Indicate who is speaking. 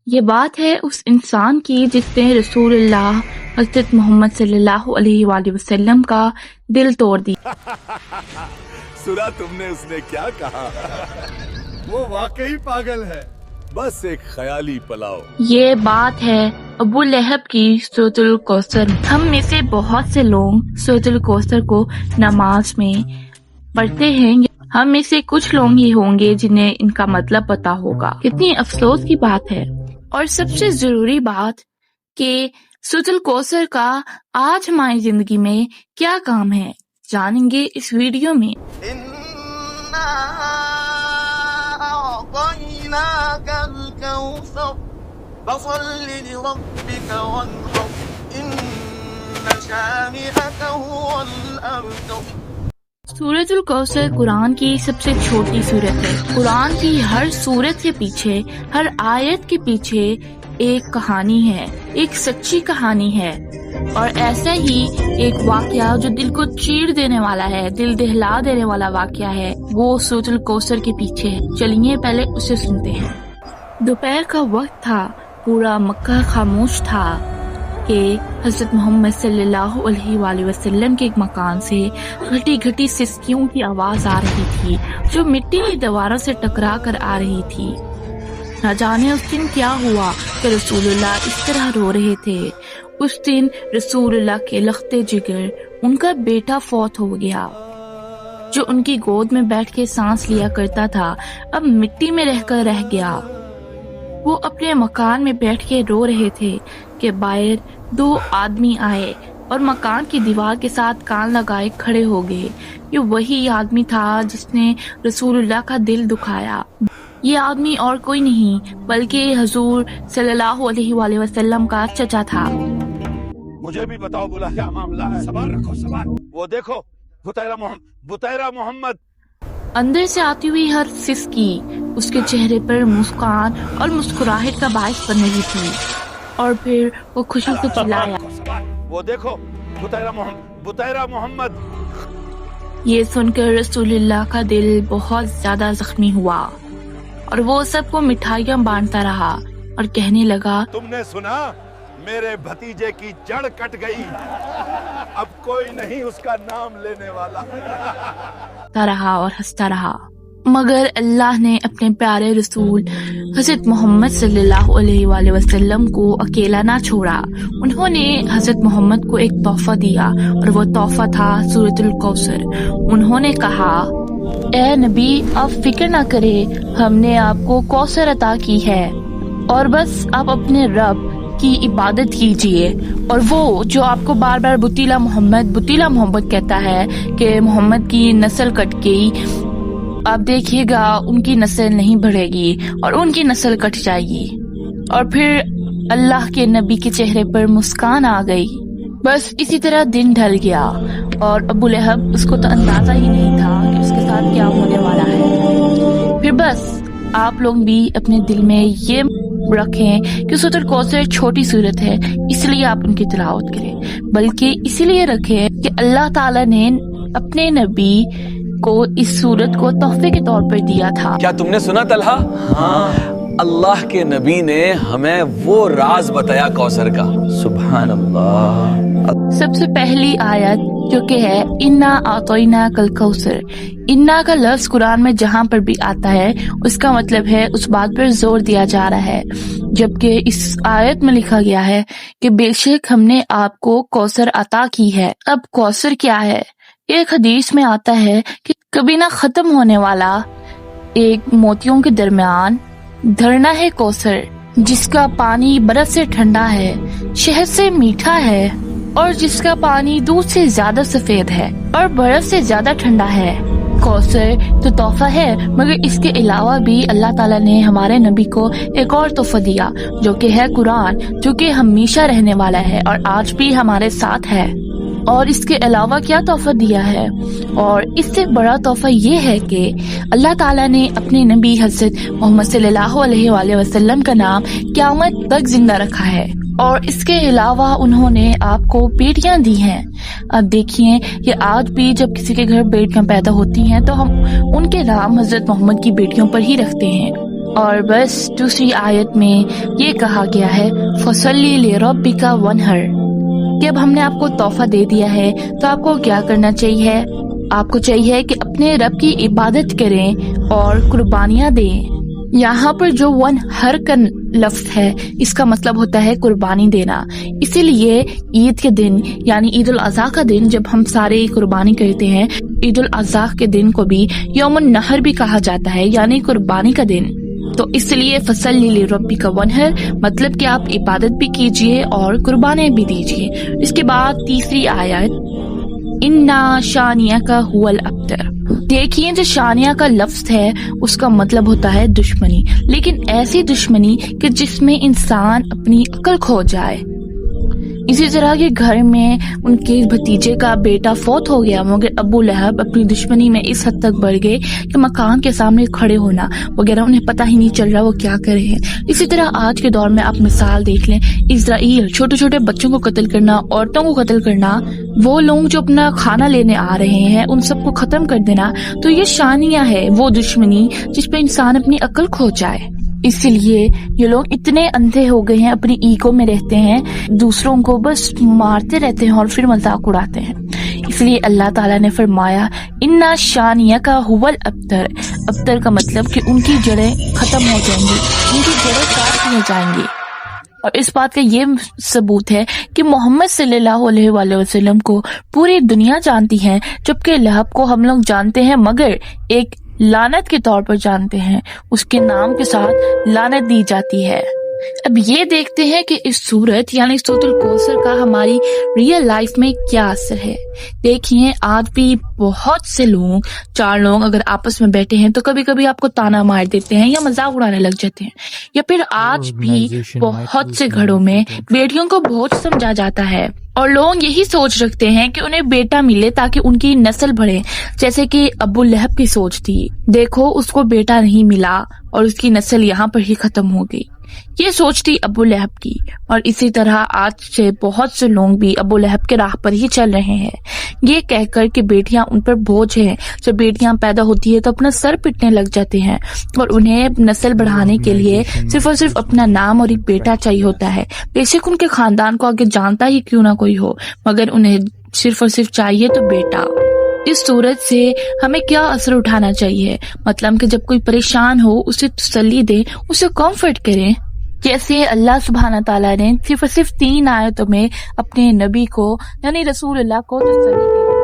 Speaker 1: یہ بات ہے اس انسان کی جس نے رسول اللہ حضرت محمد صلی اللہ علیہ وآلہ وسلم کا دل توڑ دیا۔
Speaker 2: سنا تم نے اس نے کیا کہا؟ وہ واقعی پاگل ہے، بس ایک خیالی پلاؤ۔
Speaker 1: یہ بات ہے ابو لہب کی سورۃ الکوثر۔ ہم میں سے بہت سے لوگ سورۃ الکوثر کو نماز میں پڑھتے ہیں۔ ہم میں سے کچھ لوگ ہی ہوں گے جنہیں ان کا مطلب پتا ہوگا۔ کتنی افسوس کی بات ہے۔ اور سب سے ضروری بات کہ سورۃ الکوثر کا آج ہماری زندگی میں کیا کام ہے، جانیں گے اس ویڈیو میں۔
Speaker 3: أعطيناك الكوثر فصل لربك وانحر إن شانئك هو الأبتر۔
Speaker 1: سورۃ الکوثر قرآن کی سب سے چھوٹی سورت ہے۔ قرآن کی ہر سورت کے پیچھے، ہر آیت کے پیچھے ایک کہانی ہے، ایک سچی کہانی ہے، اور ایسا ہی ایک واقعہ جو دل کو چیر دینے والا ہے، دل دہلا دینے والا واقعہ ہے، وہ سورۃ الکوثر کے پیچھے ہے۔ چلیے پہلے اسے سنتے ہیں۔ دوپہر کا وقت تھا، پورا مکہ خاموش تھا کہ حضرت محمد صلی اللہ علیہ وآلہ وسلم کے ایک مکان سے گھٹی گھٹی سسکیوں کی آواز آ رہی تھی جو مٹی کی دیواروں سے ٹکرا کر آ رہی تھی۔ نہ جانے اس دن کیا ہوا کہ رسول اللہ اس طرح رو رہے تھے۔ اس دن رسول اللہ کے لختے جگر، ان کا بیٹا فوت ہو گیا جو ان کی گود میں بیٹھ کے سانس لیا کرتا تھا، اب مٹی میں رہ کر رہ گیا۔ وہ اپنے مکان میں بیٹھ کے رو رہے تھے کہ باہر دو آدمی آئے اور مکان کی دیوار کے ساتھ کان لگائے کھڑے ہو گئے۔ یہ وہی آدمی تھا جس نے رسول اللہ کا دل دکھایا۔ یہ آدمی اور کوئی نہیں بلکہ حضور صلی اللہ علیہ وآلہ وسلم کا چچا تھا۔
Speaker 2: مجھے بھی بتاؤ بولا کیا معاملہ ہے؟ صبر رکھو صبر۔ وہ دیکھو بطیرہ محمد۔
Speaker 1: اندر سے آتی ہوئی ہر سسکی اس کے چہرے پر مسکان اور مسکراہٹ کا باعث بن رہی تھی، اور پھر وہ خوشی سے چلایا،
Speaker 2: وہ دیکھو بطیرہ محمد۔
Speaker 1: یہ سن کر رسول اللہ کا دل بہت زیادہ زخمی ہوا اور وہ سب کو مٹھائیاں بانٹتا رہا اور کہنے لگا،
Speaker 2: تم نے سنا؟ میرے بھتیجے کی جڑ کٹ گئی، اب کوئی نہیں اس کا نام لینے والا۔
Speaker 1: رہا اور ہنستا رہا، مگر اللہ نے اپنے پیارے رسول حضرت محمد صلی اللہ علیہ وآلہ وسلم کو اکیلا نہ چھوڑا۔ انہوں نے حضرت محمد کو ایک تحفہ دیا اور وہ تحفہ تھا سورۃ الکوثر۔ انہوں نے کہا، اے نبی آپ فکر نہ کرے، ہم نے آپ کو کوثر عطا کی ہے، اور بس آپ اپنے رب کی عبادت کیجیے۔ اور وہ جو آپ کو بار بار بطیلہ محمد کہتا ہے کہ محمد کی نسل کٹ گئی، آپ دیکھیے گا ان کی نسل نہیں بڑھے گی اور ان کی نسل کٹ جائے گی۔ اور پھر اللہ کے نبی کے چہرے پر مسکان آ گئی۔ بس اسی طرح دن ڈھل گیا اور ابو لہب، اس کو تو اندازہ ہی نہیں تھا کہ اس کے ساتھ کیا ہونے والا ہے۔ پھر بس آپ لوگ بھی اپنے دل میں یہ رکھیں کہ سورۃ الکوثر چھوٹی سورت ہے، اس لیے آپ ان کی تلاوت کریں، بلکہ اسی لیے رکھیں کہ اللہ تعالیٰ نے اپنے نبی کو اس سورت کو تحفے کے طور پر دیا تھا۔
Speaker 4: کیا تم نے سنا طلحہ؟ ہاں، اللہ کے نبی نے ہمیں وہ راز بتایا کوثر کا۔ سبحان اللہ۔
Speaker 1: سب سے پہلی آیت جو کہ ہے انا اعطیناک الکوثر، انا کا لفظ قرآن میں جہاں پر بھی آتا ہے اس کا مطلب ہے اس بات پر زور دیا جا رہا ہے، جبکہ اس آیت میں لکھا گیا ہے کہ بے شک ہم نے آپ کو کوثر عطا کی ہے۔ اب کوثر کیا ہے؟ ایک حدیث میں آتا ہے کہ کبھی نہ ختم ہونے والا ایک موتیوں کے درمیان دھرنا ہے کوثر، جس کا پانی برف سے ٹھنڈا ہے، شہد سے میٹھا ہے، اور جس کا پانی دودھ سے زیادہ سفید ہے اور برف سے زیادہ ٹھنڈا ہے۔ کوثر تو تحفہ ہے، مگر اس کے علاوہ بھی اللہ تعالیٰ نے ہمارے نبی کو ایک اور تحفہ دیا جو کہ ہے قرآن، جو کہ ہمیشہ رہنے والا ہے اور آج بھی ہمارے ساتھ ہے۔ اور اس کے علاوہ کیا تحفہ دیا ہے؟ اور اس سے بڑا تحفہ یہ ہے کہ اللہ تعالیٰ نے اپنے نبی حضرت محمد صلی اللہ علیہ وآلہ وسلم کا نام قیامت تک زندہ رکھا ہے، اور اس کے علاوہ انہوں نے آپ کو بیٹیاں دی ہیں۔ اب دیکھیے کہ آج بھی جب کسی کے گھر بیٹیاں پیدا ہوتی ہیں تو ہم ان کے نام حضرت محمد کی بیٹیوں پر ہی رکھتے ہیں، اور بس دوسری آیت میں یہ کہا گیا ہے فصلی لربک وانحر کہ اب ہم نے آپ کو تحفہ دے دیا ہے تو آپ کو کیا کرنا چاہیے؟ آپ کو چاہیے کہ اپنے رب کی عبادت کریں اور قربانیاں دیں۔ یہاں پر جو وانحر کا لفظ ہے اس کا مطلب ہوتا ہے قربانی دینا، اسی لیے عید کے دن یعنی عید الاضحیٰ کا دن جب ہم سارے قربانی کرتے ہیں، عید الاضحیٰ کے دن کو بھی یوم النحر بھی کہا جاتا ہے یعنی قربانی کا دن۔ تو اس لیے فصلی لربک وانحر مطلب کہ آپ عبادت بھی کیجئے اور قربانیں بھی دیجئے۔ اس کے بعد تیسری آیت انا شانیک هو الابتر۔ دیکھیے جو شانیہ کا لفظ ہے اس کا مطلب ہوتا ہے دشمنی، لیکن ایسی دشمنی کہ جس میں انسان اپنی عقل کھو جائے۔ اسی طرح کے گھر میں ان کے بھتیجے کا بیٹا فوت ہو گیا مگر ابو لہب اپنی دشمنی میں اس حد تک بڑھ گئے کہ مکان کے سامنے کھڑے ہونا وغیرہ انہیں پتہ ہی نہیں چل رہا وہ کیا کر رہے ہیں۔ اسی طرح آج کے دور میں آپ مثال دیکھ لیں، اسرائیل چھوٹے چھوٹے بچوں کو قتل کرنا، عورتوں کو قتل کرنا، وہ لوگ جو اپنا کھانا لینے آ رہے ہیں ان سب کو ختم کر دینا، تو یہ شانیہ ہے وہ دشمنی جس پہ انسان اپنی عقل کھو جائے۔ اسی لیے یہ لوگ اتنے اندھے ہو گئے ہیں، اپنی ایگو میں رہتے ہیں، دوسروں کو بس مارتے رہتے ہیں اور پھر مذاق اڑاتے ہیں۔ اس لیے اللہ تعالیٰ نے فرمایا انا شانیک هو الابتر۔ ابتر کا مطلب کہ ان کی جڑیں ختم ہو جائیں گی، ان کی جڑیں کاٹ لی جائیں گی۔ اور اس بات کا یہ ثبوت ہے کہ محمد صلی اللہ علیہ وآلہ وسلم کو پوری دنیا جانتی ہے، جبکہ لہب کو ہم لوگ جانتے ہیں مگر ایک لعنت کے طور پر جانتے ہیں، اس کے نام کے ساتھ لعنت دی جاتی ہے۔ اب یہ دیکھتے ہیں کہ اس سورت یعنی سورۃ الکوثر کا ہماری ریئل لائف میں کیا اثر ہے۔ دیکھیے آج بھی بہت سے لوگ، چار لوگ اگر آپس میں بیٹھے ہیں تو کبھی کبھی آپ کو تانا مار دیتے ہیں یا مذاق اڑانے لگ جاتے ہیں، یا پھر آج بھی بہت سے گھروں میں بیٹیوں کو بہت سمجھا جاتا ہے اور لوگ یہی سوچ رکھتے ہیں کہ انہیں بیٹا ملے تاکہ ان کی نسل بڑھے، جیسے کہ ابو لہب کی سوچ تھی۔ دیکھو اس کو بیٹا نہیں ملا اور اس کی نسل یہاں پر ہی ختم ہو گئی، یہ سوچ تھی ابو لہب کی۔ اور اسی طرح آج سے بہت سے لوگ بھی ابو لہب کے راہ پر ہی چل رہے ہیں، یہ کہہ کر کہ بیٹیاں ان پر بوجھ ہیں، جب بیٹیاں پیدا ہوتی ہے تو اپنا سر پٹنے لگ جاتے ہیں اور انہیں نسل بڑھانے کے لیے صرف اور صرف اپنا نام اور ایک بیٹا چاہیے ہوتا ہے، بے شک ان کے خاندان کو آگے جانتا ہی کیوں نہ کوئی ہو، مگر انہیں صرف اور صرف چاہیے تو بیٹا۔ اس صورت سے ہمیں کیا اثر اٹھانا چاہیے؟ مطلب کہ جب کوئی پریشان ہو اسے تسلی دے، اسے کمفرٹ کریں، جیسے اللہ سبحانہ تعالیٰ نے صرف اور صرف 3 آیتوں میں اپنے نبی کو یعنی رسول اللہ کو تسلی دی۔